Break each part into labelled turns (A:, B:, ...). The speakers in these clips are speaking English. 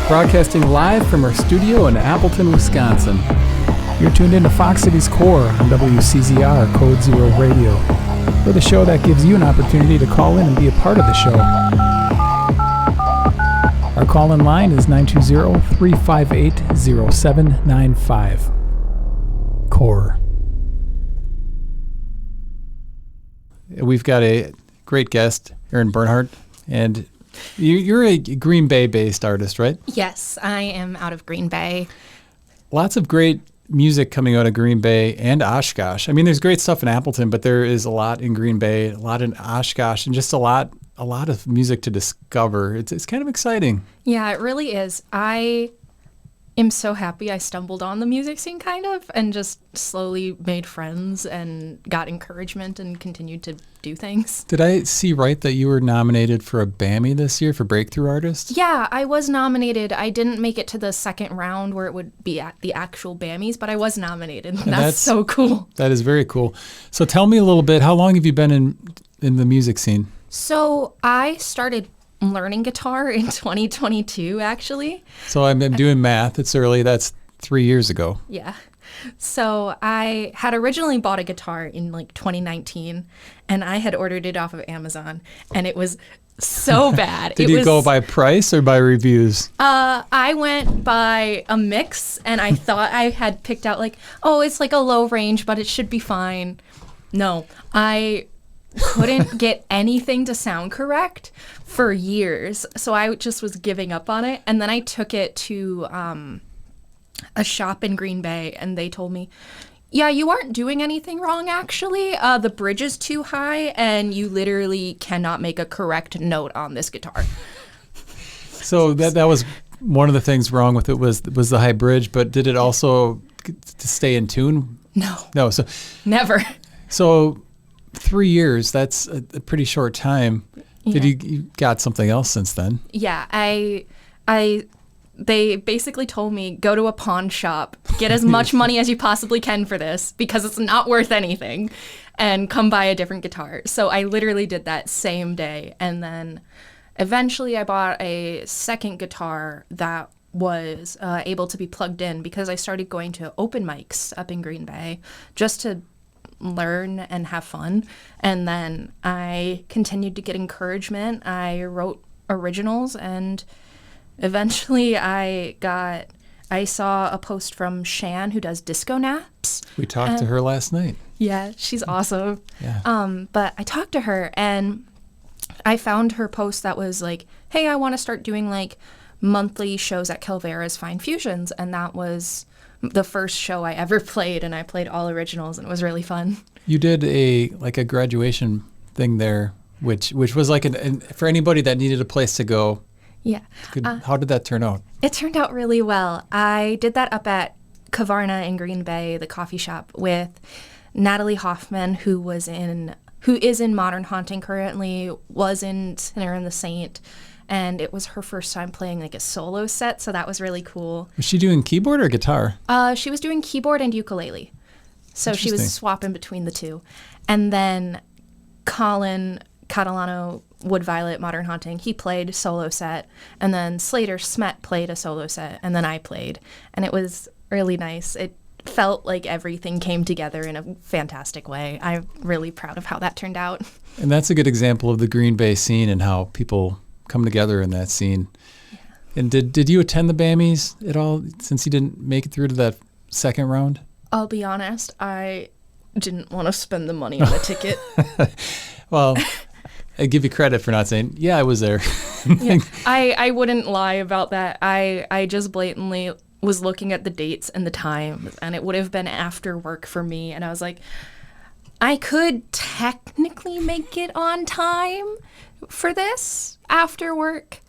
A: broadcasting live from our studio in Appleton, Wisconsin. You're tuned into Fox Cities Core on WCZR Code Zero Radio. We're the show that gives you an opportunity to call in and be a part of the show. Our call-in line is 920-358-0795. Core. We've got a great guest, Erin Bernhardt, and you're a Green Bay-based artist, right?
B: Yes, I am out of Green Bay.
A: Lots of great music coming out of Green Bay and Oshkosh. I mean, there's great stuff in Appleton, but there is a lot in Green Bay, a lot in Oshkosh, and just a lot of music to discover. It's kind of exciting.
B: Yeah, it really is. I am so happy I stumbled on the music scene kind of and just slowly made friends and got encouragement and continued to do things.
A: Did I see right that you were nominated for a BAMI this year for Breakthrough Artist?
B: Yeah, I was nominated. I didn't make it to the second round where it would be at the actual BAMIs, but I was nominated. That's so cool.
A: That is very cool. So tell me a little bit, how long have you been in the music scene?
B: So I started learning guitar in 2022, actually.
A: So I'm doing math. It's early. That's 3 years ago.
B: Yeah. So I had originally bought a guitar in like 2019, and I had ordered it off of Amazon, and it was so bad.
A: Did you go by price or by reviews?
B: I went by a mix, and I thought I had picked out like, oh, it's like a low range, but it should be fine. No, I couldn't get anything to sound correct for years. So I just was giving up on it. And then I took it to a shop in Green Bay, and they told me, yeah, you aren't doing anything wrong, actually. The bridge is too high, and you literally cannot make a correct note on this guitar.
A: So that was one of the things wrong with it was the high bridge, but did it also to stay in tune? No. So
B: never.
A: So 3 years, that's a pretty short time.
B: Yeah.
A: Did you got something else since then?
B: Yeah, they basically told me, go to a pawn shop, get as much money as you possibly can for this because it's not worth anything, and come buy a different guitar. So I literally did that same day. And then eventually I bought a second guitar that was able to be plugged in because I started going to open mics up in Green Bay just to learn and have fun. And then I continued to get encouragement. I wrote originals, and eventually I saw a post from Shan, who does Disco Naps.
A: We talked to her last night.
B: Yeah, she's awesome.
A: Yeah.
B: But I talked to her, and I found her post that was like, hey, I want to start doing like monthly shows at Calvera's Fine Fusions. And that was the first show I ever played, and I played all originals, and it was really fun.
A: You did a graduation thing there, which was like for anybody that needed a place to go.
B: Yeah.
A: How did that turn out?
B: It turned out really well. I did that up at Kavarna in Green Bay, the coffee shop, with Natalie Hoffman, who is in Modern Haunting currently, was in Sinner and the Saint. And it was her first time playing like a solo set, so that was really cool.
A: Was she doing keyboard or guitar?
B: She was doing keyboard and ukulele. So she was swapping between the two. And then Colin Catalano, Wood Violet, Modern Haunting, he played solo set. And then Slater Smet played a solo set, and then I played. And it was really nice. It felt like everything came together in a fantastic way. I'm really proud of how that turned out.
A: And that's a good example of the Green Bay scene and how people come together in that scene. Yeah. And did you attend the BAMIs at all since you didn't make it through to that second round?
B: I'll be honest, I didn't want to spend the money on a ticket.
A: Well, I give you credit for not saying, yeah, I was there.
B: Yeah, I wouldn't lie about that. I just blatantly was looking at the dates and the times, and it would have been after work for me, and I was like, I could technically make it on time for this after work,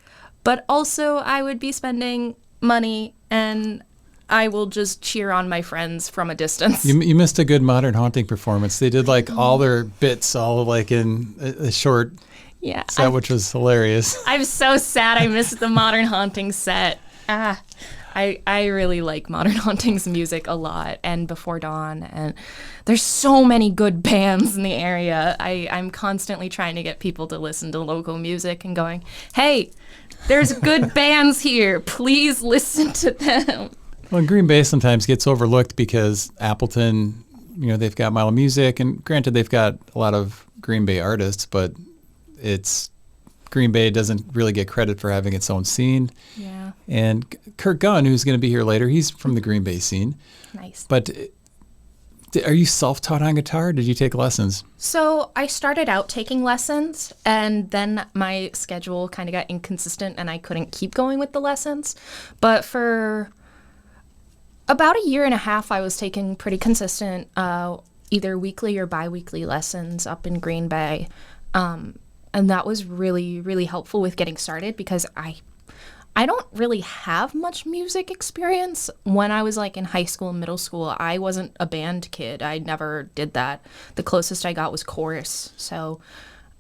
B: but also I would be spending money, and I will just cheer on my friends from a distance.
A: You missed a good Modern Haunting performance. They did like all their bits all like in a short set, which was hilarious.
B: I'm so sad I missed the Modern Haunting set. I I really like Modern Haunting's music a lot, and Before Dawn, and there's so many good bands in the area. I'm constantly trying to get people to listen to local music and going, hey, there's good bands here. Please listen to them.
A: Well, Green Bay sometimes gets overlooked because Appleton, they've got Milo Music, and granted, they've got a lot of Green Bay artists, but Green Bay doesn't really get credit for having its own scene.
B: Yeah.
A: And Kurt Gunn, who's going to be here later, he's from the Green Bay scene.
B: Nice.
A: But are you self-taught on guitar? Did you take lessons?
B: So I started out taking lessons, and then my schedule kind of got inconsistent, and I couldn't keep going with the lessons. But for about a year and a half, I was taking pretty consistent either weekly or bi-weekly lessons up in Green Bay. And that was really, really helpful with getting started because I don't really have much music experience. When I was in high school and middle school, I wasn't a band kid. I never did that. The closest I got was chorus.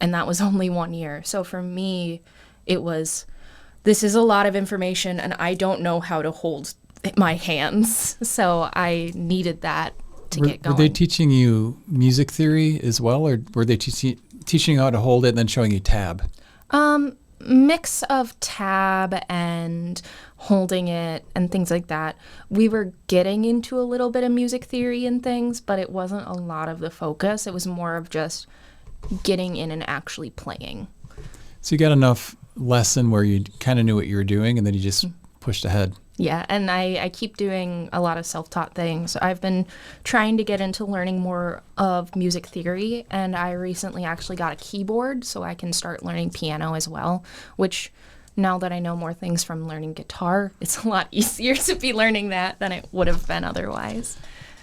B: And that was only 1 year. So for me, it was, this is a lot of information and I don't know how to hold my hands. So I needed that to get going.
A: Were they teaching you music theory as well, or were they teaching you how to hold it and then showing you tab?
B: Mix of tab and holding it and things like that. We were getting into a little bit of music theory and things, but it wasn't a lot of the focus. It was more of just getting in and actually playing.
A: So you got enough lesson where you kind of knew what you were doing and then you just pushed ahead.
B: Yeah, and I keep doing a lot of self-taught things. I've been trying to get into learning more of music theory, and I recently actually got a keyboard so I can start learning piano as well, which now that I know more things from learning guitar, it's a lot easier to be learning that than it would have been otherwise.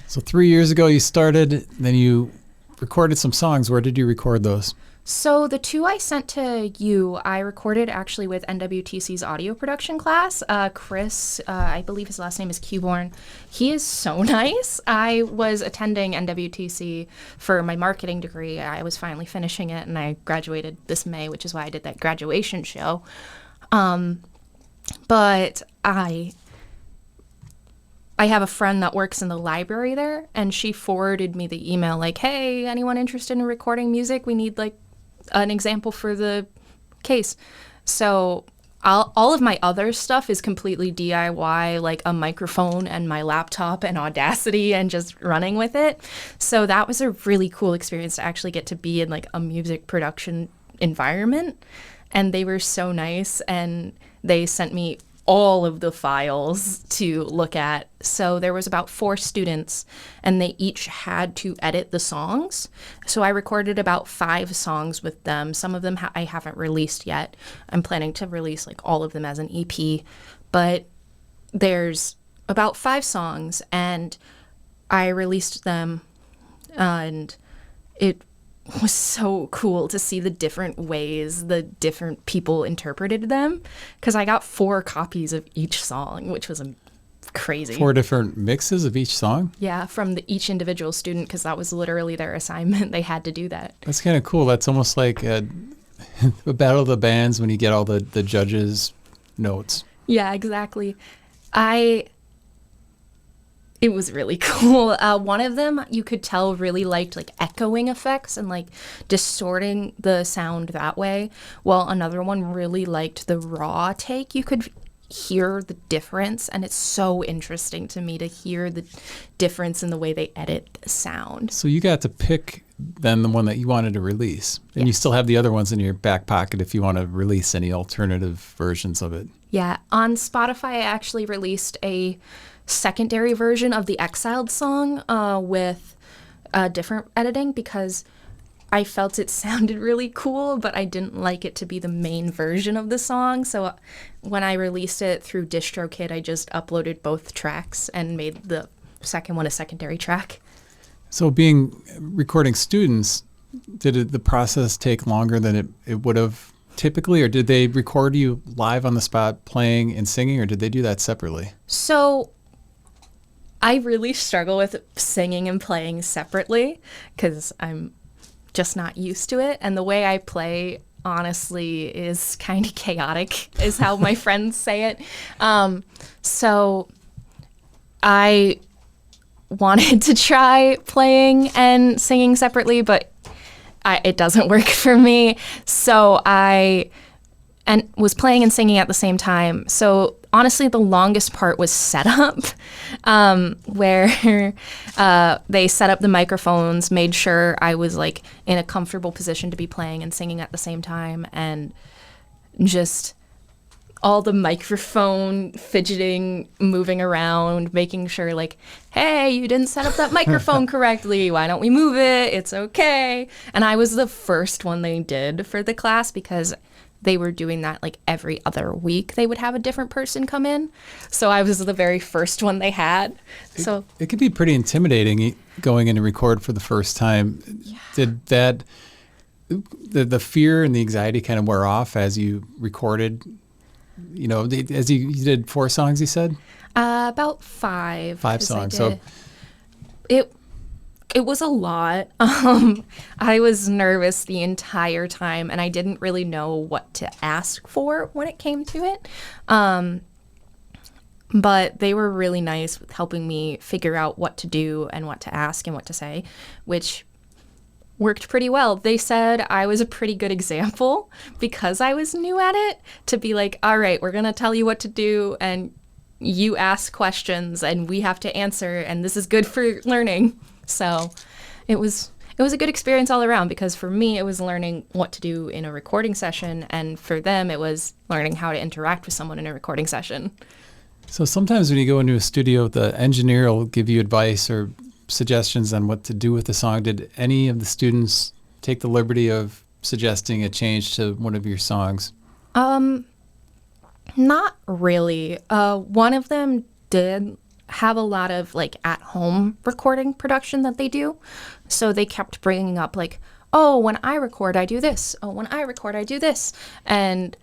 A: So 3 years ago you started, then you recorded some songs. Where did you record those?
B: So the two I sent to you, I recorded actually with NWTC's audio production class. Chris, I believe his last name is Cuborn. He is so nice. I was attending NWTC for my marketing degree. I was finally finishing it, and I graduated this May, which is why I did that graduation show. But I have a friend that works in the library there, and she forwarded me the email like, hey, anyone interested in recording music? We need an example for the case. So all of my other stuff is completely DIY, like a microphone and my laptop and Audacity and just running with it. So that was a really cool experience to actually get to be in a music production environment. And they were so nice, and they sent me all of the files to look at. So there was about 4 students, and they each had to edit the songs. So I recorded about 5 songs with them. Some of them I haven't released yet. I'm planning to release all of them as an EP. But there's about 5 songs, and I released them, and it was so cool to see the different ways the different people interpreted them, because I got 4 copies of each song, which was crazy.
A: 4 different mixes of each song?
B: Yeah, from each individual student, because that was literally their assignment. They had to do that.
A: That's kind of cool. That's almost like a Battle of the Bands when you get all the judges' notes.
B: Yeah, exactly. It was really cool. One of them you could tell really liked echoing effects and distorting the sound that way, while another one really liked the raw take. You could hear the difference, and it's so interesting to me to hear the difference in the way they edit the sound.
A: So you got to pick then the one that you wanted to release, and you still have the other ones in your back pocket if you want to release any alternative versions of it.
B: Yeah, on Spotify I actually released a secondary version of the Exiled song with different editing, because I felt it sounded really cool, but I didn't like it to be the main version of the song. So when I released it through DistroKid, I just uploaded both tracks and made the second one a secondary track.
A: So recording students, did the process take longer than it would have typically, or did they record you live on the spot playing and singing, or did they do that separately?
B: So I really struggle with singing and playing separately because I'm just not used to it. And the way I play, honestly is kind of chaotic, is how my friends say it. So I wanted to try playing and singing separately, but it doesn't work for me. So I was playing and singing at the same time. So honestly, the longest part was setup, where they set up the microphones, made sure I was like in a comfortable position to be playing and singing at the same time, and just all the microphone fidgeting, moving around, making sure like, hey, you didn't set up that microphone correctly. Why don't we move it? It's okay. And I was the first one they did for the class because they were doing that like every other week. They would have a different person come in. So I was the very first one they had. So
A: it could be pretty intimidating going in to record for the first time. Yeah. Did that, the fear and the anxiety kind of wear off as you recorded? You know, as you did 4 songs, you said?
B: About 5.
A: 5 songs. So
B: it was a lot. I was nervous the entire time, and I didn't really know what to ask for when it came to it. But they were really nice with helping me figure out what to do and what to ask and what to say, which worked pretty well. They said I was a pretty good example because I was new at it, to be like, all right, we're going to tell you what to do, and you ask questions and we have to answer, and this is good for learning. So it was a good experience all around, because for me, it was learning what to do in a recording session, and for them, it was learning how to interact with someone in a recording session.
A: So sometimes when you go into a studio, the engineer will give you advice or suggestions on what to do with the song. Did any of the students take the liberty of suggesting a change to one of your songs?
B: Not really. One of them did have a lot of like at-home recording production that they do. So they kept bringing up like, oh, when I record, I do this. Oh, when I record, I do this. And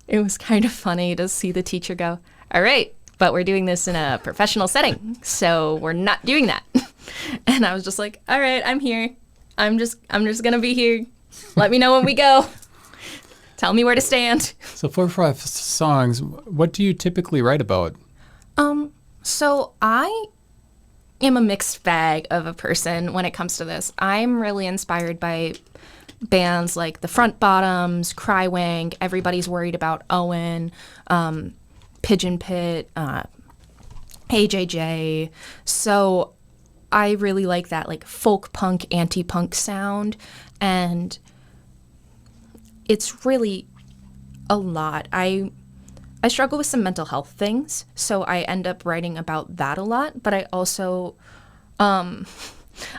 B: it was kind of funny to see the teacher go, all right, but we're doing this in a professional setting, so we're not doing that. And I was just like, all right, I'm here. I'm just gonna be here. Let me know when we go. Tell me where to stand.
A: So 4 or 5 songs, what do you typically write about?
B: So I am a mixed bag of a person when it comes to this. I'm really inspired by bands like the Front Bottoms, Crywang, Everybody's Worried About Owen, Pigeon Pit, AJJ. So I really like that like folk punk, anti-punk sound, and it's really a lot. I struggle with some mental health things, so I end up writing about that a lot, but I also, I'm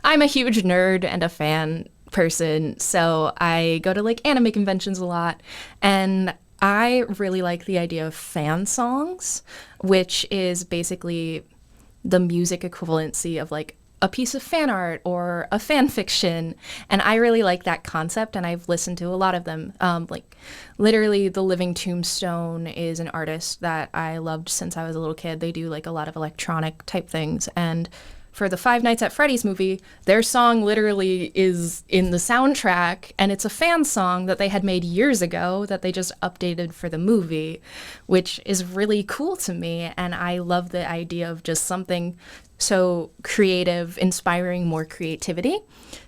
B: a huge nerd and a fan person, so I go to like anime conventions a lot, and I really like the idea of fan songs, which is basically the music equivalency of like a piece of fan art or a fan fiction. And I really like that concept, and I've listened to a lot of them. Like literally The Living Tombstone is an artist that I loved since I was a little kid. They do like a lot of electronic type things. And for the Five Nights at Freddy's movie, their song literally is in the soundtrack, and it's a fan song that they had made years ago that they just updated for the movie, which is really cool to me. And I love the idea of just something so creative, inspiring more creativity.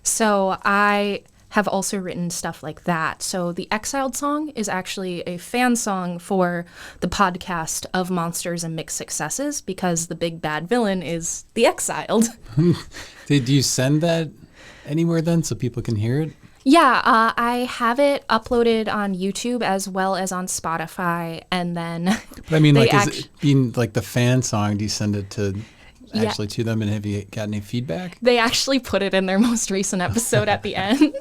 B: So I have also written stuff like that. So the Exiled song is actually a fan song for the podcast of Monsters and Mixed Successes, because the big bad villain is the Exiled.
A: Did you send that anywhere then so people can hear it?
B: Yeah, I have it uploaded on YouTube as well as on Spotify, and then
A: But I mean, like, is it being like the fan song, do you send it to actually to them, and have you got any feedback?
B: They actually put it in their most recent episode at the end.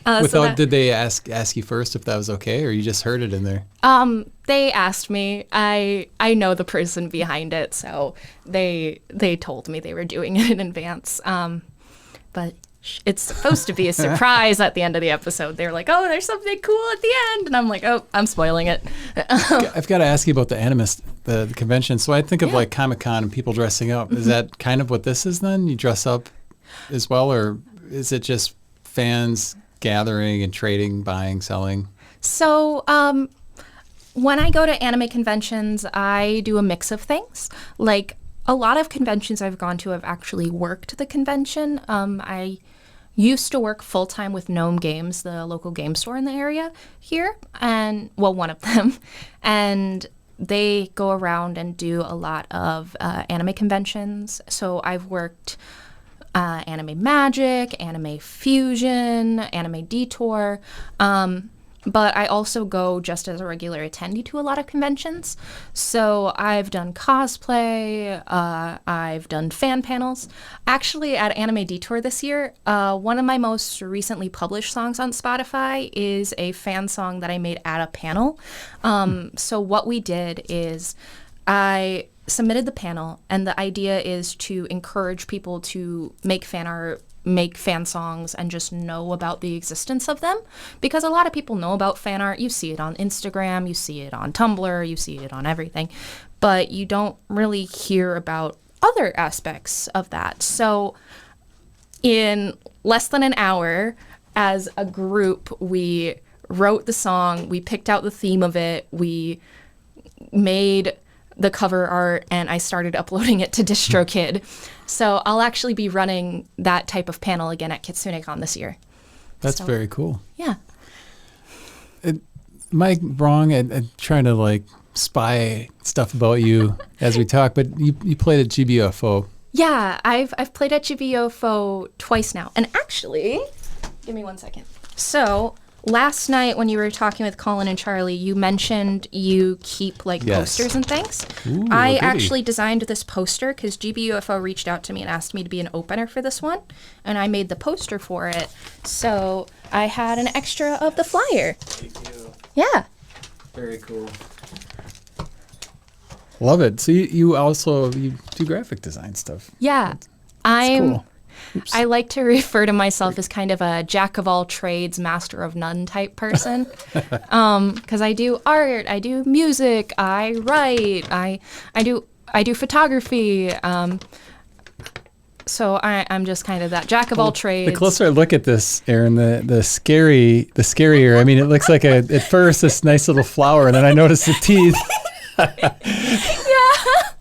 A: Did they ask you first if that was okay, or you just heard it in there?
B: They asked me. I know the person behind it, so they told me they were doing it in advance. But it's supposed to be a surprise at the end of the episode. They were like, oh, there's something cool at the end. And I'm like, oh, I'm spoiling it.
A: I've got to ask you about the Animist, the convention. So I think of like Comic-Con and people dressing up. Is that kind of what this is then? You dress up as well, or is it just fans gathering and trading, buying, selling?
B: So, when I go to anime conventions, I do a mix of things. Like, a lot of conventions I've gone to have actually worked the convention. I used to work full-time with Gnome Games, the local game store in the area here, and, well, one of them. And they go around and do a lot of anime conventions. So I've worked Anime Magic, Anime Fusion, Anime Detour. But I also go just as a regular attendee to a lot of conventions. So I've done cosplay, I've done fan panels. Actually, at Anime Detour this year, one of my most recently published songs on Spotify is a fan song that I made at a panel. So what we did is I submitted the panel, and the idea is to encourage people to make fan art, make fan songs, and just know about the existence of them, because a lot of people know about fan art. You see it on Instagram, you see it on Tumblr, you see it on everything, but you don't really hear about other aspects of that. So in less than an hour, as a group, we wrote the song, we picked out the theme of it, we made the cover art, and I started uploading it to DistroKid. So I'll actually be running that type of panel again at KitsuneCon this year.
A: That's very cool.
B: Yeah.
A: Am I wrong at trying to like spy stuff about you as we talk, but you played at GBFO.
B: Yeah, I've played at GBFO twice now. And actually, give me 1 second. So last night when you were talking with Colin and Charlie, you mentioned you keep like posters and things.
A: Ooh,
B: I
A: goody.
B: actually designed this poster because GBUFO reached out to me and asked me to be an opener for this one, and I made the poster for it. So I had an extra of the flyer.
A: Thank you.
B: Yeah.
A: Very cool. Love it. So you also do graphic design stuff.
B: Yeah.
A: That's cool. Oops.
B: I like to refer to myself as kind of a jack of all trades, master of none type person. Because I do art, I do music, I write, I do photography. So I'm just kind of that jack of all trades.
A: The closer I look at this, Erin, the scarier. I mean, it looks like at first this nice little flower, and then I notice the teeth.
B: Yeah.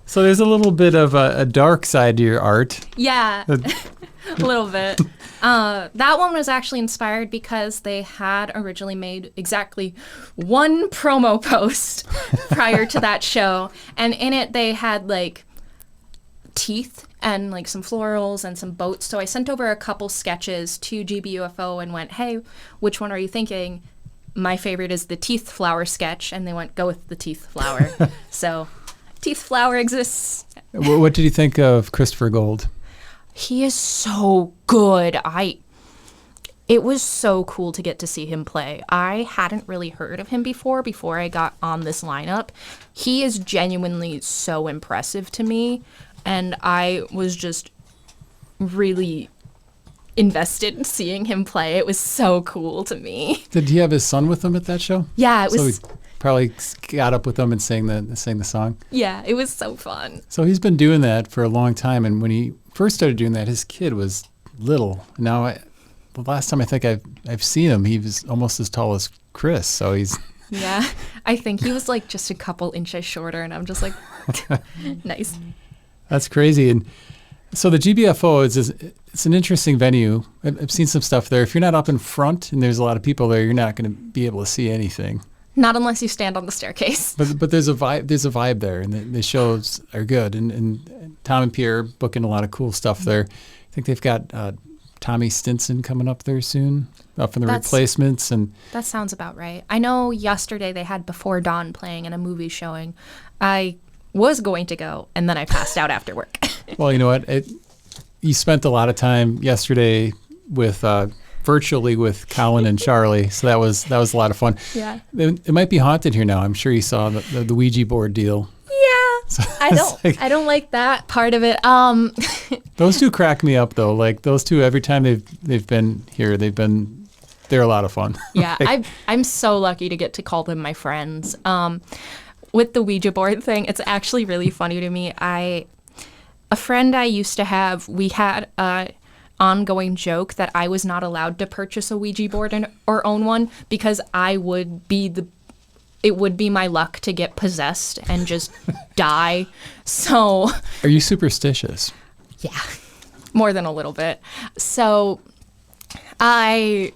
A: So there's a little bit of a dark side to your art.
B: Yeah. A little bit. That one was actually inspired because they had originally made exactly one promo post prior to that show. And in it, they had like teeth and like some florals and some boats. So I sent over a couple sketches to GBUFO and went, hey, which one are you thinking? My favorite is the teeth flower sketch. And they went, go with the teeth flower. So teeth flower exists.
A: What did you think of Christopher Gold?
B: He is so good. It was so cool to get to see him play. I hadn't really heard of him before I got on this lineup. He is genuinely so impressive to me, and I was just really invested in seeing him play. It was so cool to me.
A: Did he have his son with him at that show?
B: Yeah, it was.
A: So he probably got up with them and sang the song.
B: Yeah, it was so fun.
A: So he's been doing that for a long time, and when he first started doing that, his kid was little. Now, the last time I think I've seen him, he was almost as tall as Chris. So he's
B: yeah. I think he was like just a couple inches shorter, and I'm just like, nice.
A: That's crazy. And so the GBFO it's an interesting venue. I've seen some stuff there. If you're not up in front and there's a lot of people there, you're not going to be able to see anything.
B: Not unless you stand on the staircase.
A: But there's a vibe. There's a vibe there, and the shows are good. And Tom and Pierre are booking a lot of cool stuff there. I think they've got Tommy Stinson coming up there soon, up in the replacements. And
B: that sounds about right. I know yesterday they had Before Dawn playing in a movie showing. I was going to go, and then I passed out after work.
A: Well, you know what? You spent a lot of time yesterday with. Virtually with Colin and Charlie, so that was a lot of fun.
B: Yeah,
A: it might be haunted here now. I'm sure you saw the Ouija board deal.
B: Yeah, so I don't like that part of it.
A: Those two crack me up though. Like those two, every time they've been here, they're a lot of fun.
B: Yeah, I'm so lucky to get to call them my friends. With the Ouija board thing, it's actually really funny to me. A friend I used to have, we had ongoing joke that I was not allowed to purchase a Ouija board or own one because it would be my luck to get possessed and just die. So,
A: Are you superstitious?
B: yeah, more than a little bit. So the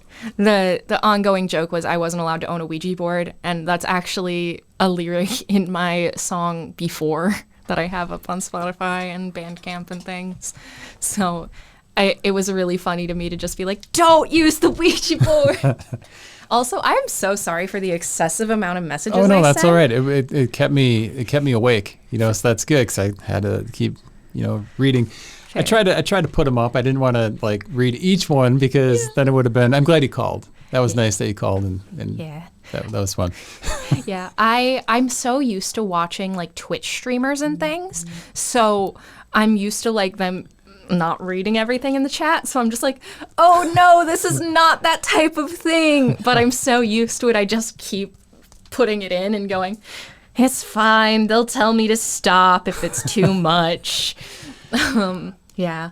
B: ongoing joke was I wasn't allowed to own a Ouija board, and that's actually a lyric in my song Before that I have up on Spotify and Bandcamp and things. So it was really funny to me to just be like, don't use the Ouija board. Also, I'm so sorry for the excessive amount of messages I
A: that's
B: sent.
A: all right. It kept me awake, so that's good because I had to keep, reading.
B: Sure.
A: I tried to put them up. I didn't want to like read each one because then it would have been. I'm glad you called. That was nice that you called and
B: Yeah.
A: that was fun.
B: Yeah, I'm so used to watching like Twitch streamers and things, so I'm used to like them not reading everything in the chat. So I'm just like, oh no, this is not that type of thing. But I'm so used to it, I just keep putting it in and going, it's fine. They'll tell me to stop if it's too much. Yeah.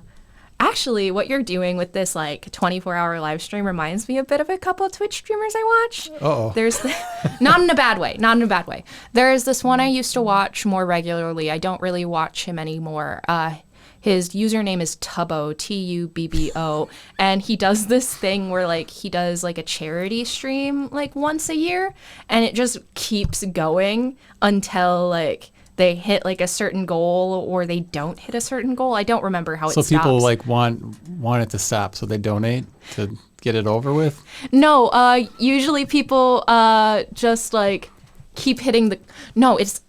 B: Actually, what you're doing with this like 24-hour live stream reminds me a bit of a couple of Twitch streamers I watch.
A: Uh-oh.
B: There's not in a bad way. There is this one I used to watch more regularly. I don't really watch him anymore. His username is Tubbo, Tubbo, and he does this thing where like he does like a charity stream like once a year, and it just keeps going until like they hit like a certain goal or they don't hit a certain goal. I don't remember how it stops.
A: So people like want it to stop, so they donate to get it over with?
B: No, usually people just like keep hitting it's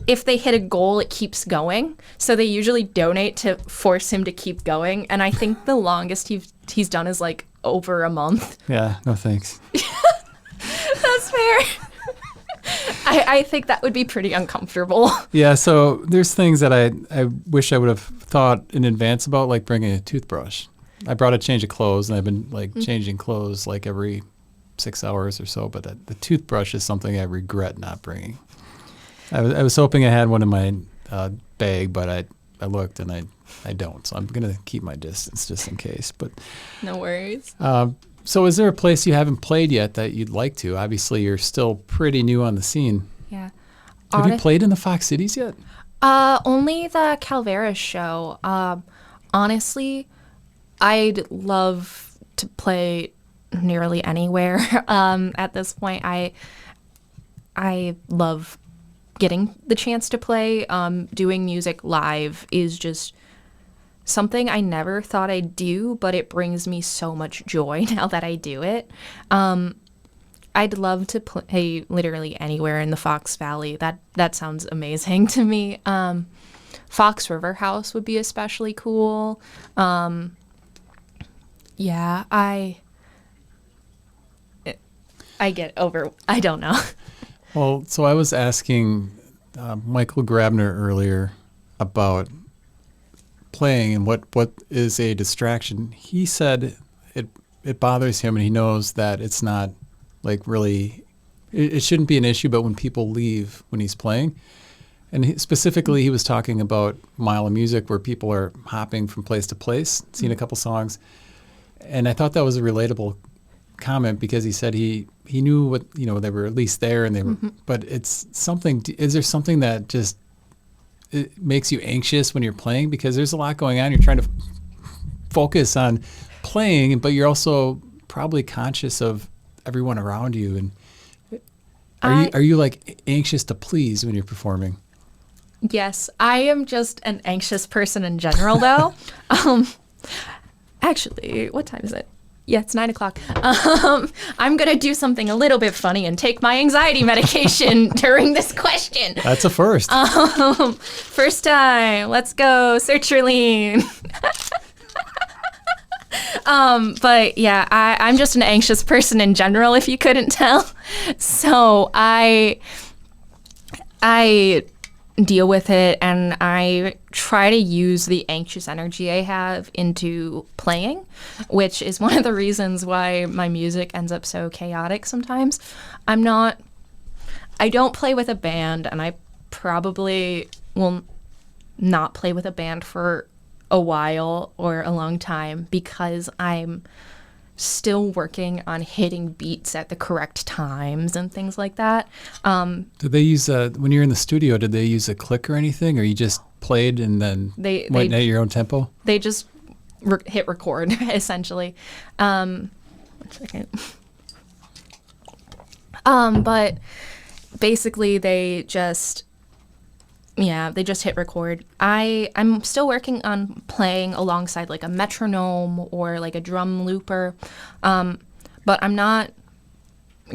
B: if they hit a goal, it keeps going. So they usually donate to force him to keep going. And I think the longest he's done is like over a month.
A: Yeah, no thanks.
B: That's fair. I think that would be pretty uncomfortable.
A: Yeah, so there's things that I wish I would have thought in advance about, like bringing a toothbrush. I brought a change of clothes, and I've been like changing clothes like every 6 hours or so, but the toothbrush is something I regret not bringing. I was hoping I had one in my bag, but I looked and I don't, so I'm going to keep my distance just in case. But
B: No worries.
A: So is there a place you haven't played yet that you'd like to? Obviously, you're still pretty new on the scene.
B: Yeah.
A: Have you played in the Fox Cities yet?
B: Only the Calveras show. Honestly, I'd love to play nearly anywhere. At this point, I love getting the chance to play. Doing music live is just something I never thought I'd do, but it brings me so much joy now that I do it. I'd love to play literally anywhere in the Fox Valley. That sounds amazing to me. Fox River House would be especially cool. Yeah, I don't know.
A: Well, so I was asking Michael Grabner earlier about playing and what is a distraction. He said it bothers him, and he knows that it's not like really, it shouldn't be an issue, but when people leave when he's playing. And specifically, he was talking about Mile of Music, where people are hopping from place to place, seeing a couple songs. And I thought that was a relatable comment because he said he knew what, they were at least there, and they were, but it's something, is there something that just it makes you anxious when you're playing? Because there's a lot going on. You're trying to focus on playing, but you're also probably conscious of everyone around you. And are you like anxious to please when you're performing?
B: Yes, I am just an anxious person in general, though. Actually, what time is it? Yeah, it's 9:00. I'm going to do something a little bit funny and take my anxiety medication during this question.
A: That's a first.
B: First time. Let's go, sertraline. But yeah, I'm just an anxious person in general, if you couldn't tell. So I deal with it, and I try to use the anxious energy I have into playing, which is one of the reasons why my music ends up so chaotic sometimes. I don't play with a band, and I probably will not play with a band for a while or a long time because I'm still working on hitting beats at the correct times and things like that.
A: Do they use when you're in the studio? Did they use a click or anything, or you just played and then went at your own tempo?
B: They just hit record essentially. 1 second. But basically they just hit record. I'm still working on playing alongside like a metronome or like a drum looper, but I'm not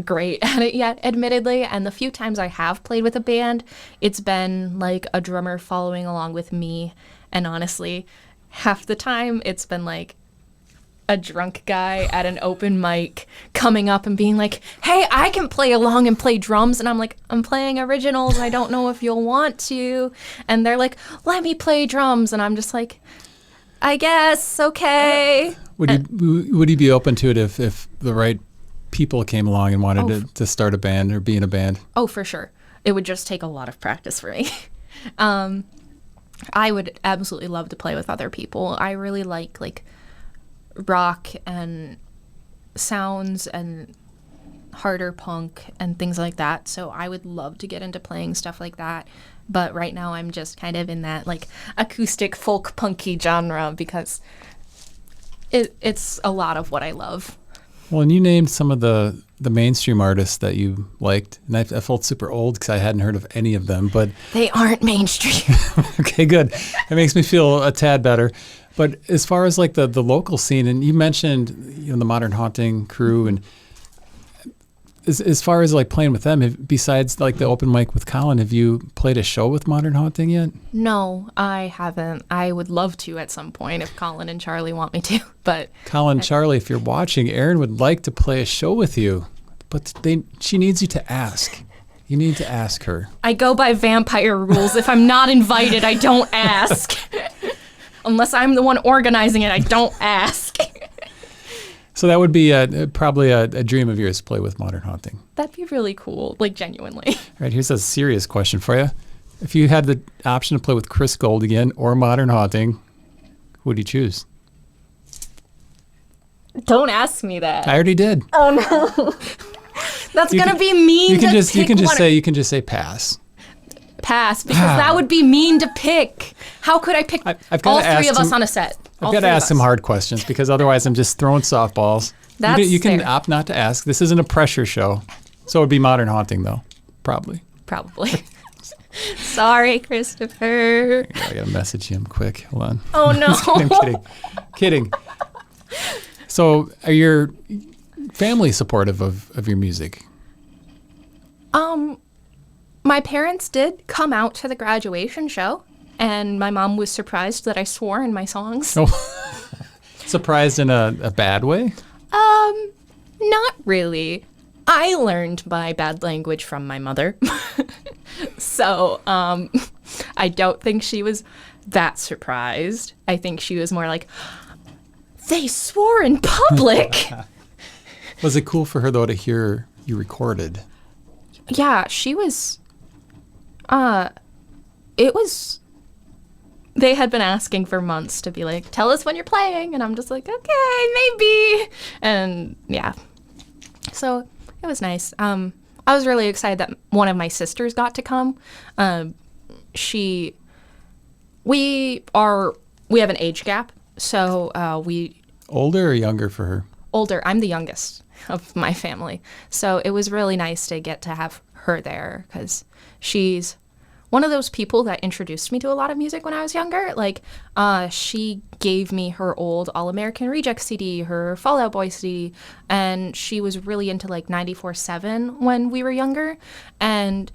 B: great at it yet, admittedly. And the few times I have played with a band, it's been like a drummer following along with me. And honestly, half the time it's been like a drunk guy at an open mic coming up and being like, hey, I can play along and play drums. And I'm like, I'm playing originals. I don't know if you'll want to. And they're like, let me play drums. And I'm just like, I guess, okay.
A: Would you be open to it if the right people came along and wanted to start a band or be in a band?
B: Oh, for sure. It would just take a lot of practice for me. I would absolutely love to play with other people. I really like rock and sounds and harder punk and things like that. So I would love to get into playing stuff like that. But right now I'm just kind of in that like acoustic folk punky genre because it's a lot of what I love.
A: Well, and you named some of the mainstream artists that you liked, and I felt super old because I hadn't heard of any of them. But
B: they aren't mainstream.
A: Okay, good. It makes me feel a tad better. But as far as like the local scene, and you mentioned the Modern Haunting crew, and as far as like playing with them, besides like the open mic with Colin, have you played a show with Modern Haunting yet?
B: No, I haven't. I would love to at some point if Colin and Charlie want me to. But
A: Colin, Charlie, if you're watching, Erin would like to play a show with you, but she needs you to ask. You need to ask her.
B: I go by vampire rules. If I'm not invited, I don't ask. Unless I'm the one organizing it, I don't ask.
A: So that would be probably a dream of yours to play with Modern Haunting.
B: That'd be really cool, like genuinely.
A: All right, here's a serious question for you. If you had the option to play with Chris Gold again or Modern Haunting, who would you choose?
B: Don't ask me that.
A: I already did.
B: Oh no. That's going to be mean
A: you can just say pass.
B: Pass, because that would be mean to pick. How could I pick all three of us on a set?
A: I've got to ask some hard questions because otherwise I'm just throwing softballs. You can opt not to ask. This isn't a pressure show. So it would be Modern Haunting, though. Probably.
B: Sorry, Christopher.
A: I got to message him quick. Hold on.
B: Oh, no.
A: I'm kidding. So are your family supportive of your music?
B: My parents did come out to the graduation show, and my mom was surprised that I swore in my songs.
A: Oh, surprised in a bad way?
B: Not really. I learned my bad language from my mother. So, I don't think she was that surprised. I think she was more like, they swore in public.
A: Was it cool for her, though, to hear you recorded?
B: Yeah, she was... they had been asking for months to be like, tell us when you're playing. And I'm just like, okay, maybe. And yeah, so it was nice. I was really excited that one of my sisters got to come. We have an age gap. So we...
A: Older or younger for her?
B: Older. I'm the youngest of my family. So it was really nice to get to have her there because she's one of those people that introduced me to a lot of music when I was younger. Like, she gave me her old All American Reject CD, her Fall Out Boy CD, and she was really into like 94.7 when we were younger. And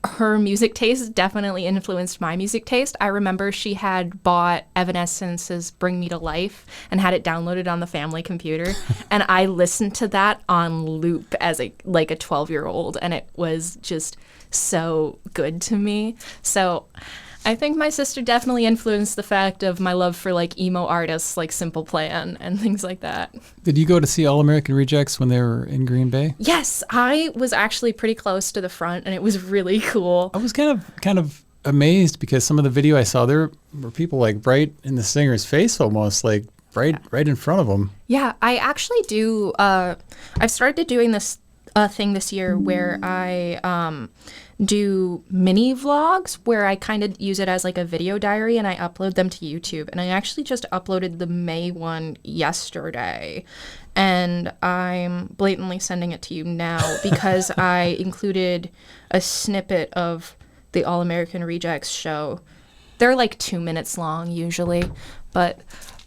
B: her music taste definitely influenced my music taste. I remember she had bought Evanescence's Bring Me to Life and had it downloaded on the family computer. And I listened to that on loop as a 12-year-old, and it was just so good to me. So I think my sister definitely influenced the fact of my love for like emo artists like Simple Plan and things like that.
A: Did you go to see All American Rejects when they were in Green Bay?
B: Yes, I was actually pretty close to the front, and it was really cool.
A: I was kind of amazed because some of the video I saw, there were people like right in the singer's face almost, like right in front of them.
B: Yeah, I actually do. I've started doing this thing this year where I do mini vlogs where I kind of use it as like a video diary and I upload them to YouTube. And I actually just uploaded the May one yesterday. And I'm blatantly sending it to you now because I included a snippet of the All American Rejects show. They're like 2 minutes long usually, but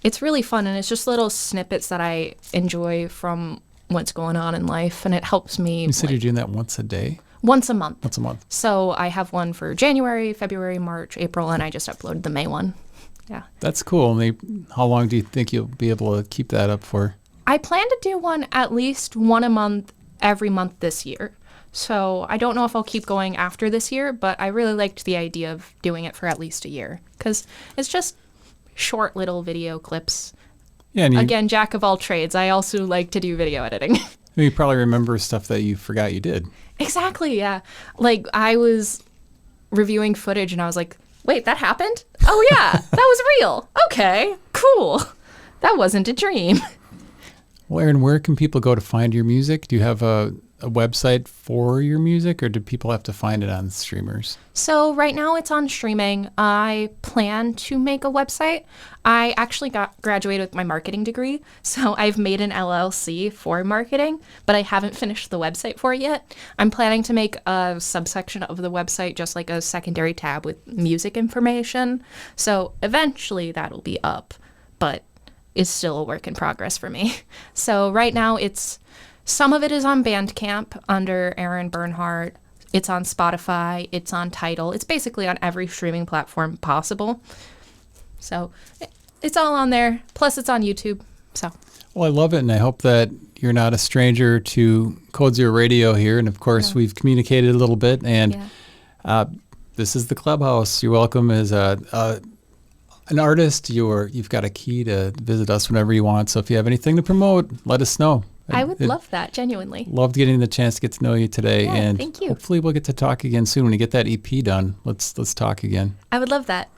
B: it's really fun. And it's just little snippets that I enjoy from what's going on in life. And it helps me.
A: You said you're doing that once a day?
B: Once a month.
A: Once a month.
B: So I have one for January, February, March, April, and I just uploaded the May one. Yeah.
A: That's cool. How long do you think you'll be able to keep that up for?
B: I plan to do one at least one a month every month this year. So I don't know if I'll keep going after this year, but I really liked the idea of doing it for at least a year because it's just short little video clips. Yeah, and again, jack of all trades. I also like to do video editing.
A: You probably remember stuff that you forgot you did.
B: Exactly, yeah. Like, I was reviewing footage and I was like, wait, that happened? Oh, yeah, that was real. Okay, cool. That wasn't a dream.
A: Well, Erin, where can people go to find your music? Do you have a website for your music, or do people have to find it on streamers?
B: So right now it's on streaming. I plan to make a website. I actually graduated with my marketing degree, so I've made an LLC for marketing, but I haven't finished the website for it yet. I'm planning to make a subsection of the website, just like a secondary tab with music information. So eventually that'll be up, but it's still a work in progress for me. So right now some of it is on Bandcamp under Erin Bernhardt. It's on Spotify. It's on Tidal. It's basically on every streaming platform possible. So it's all on there. Plus, it's on YouTube. So.
A: Well, I love it, and I hope that you're not a stranger to Code Zero Radio here. And, of course, we've communicated a little bit. And this is the Clubhouse. You're welcome as an artist. You've got a key to visit us whenever you want. So if you have anything to promote, let us know.
B: I would love that, genuinely.
A: Loved getting the chance to get to know you today.
B: Yeah,
A: and
B: thank you.
A: Hopefully we'll get to talk again soon. When you get that EP done, let's talk again.
B: I would love that.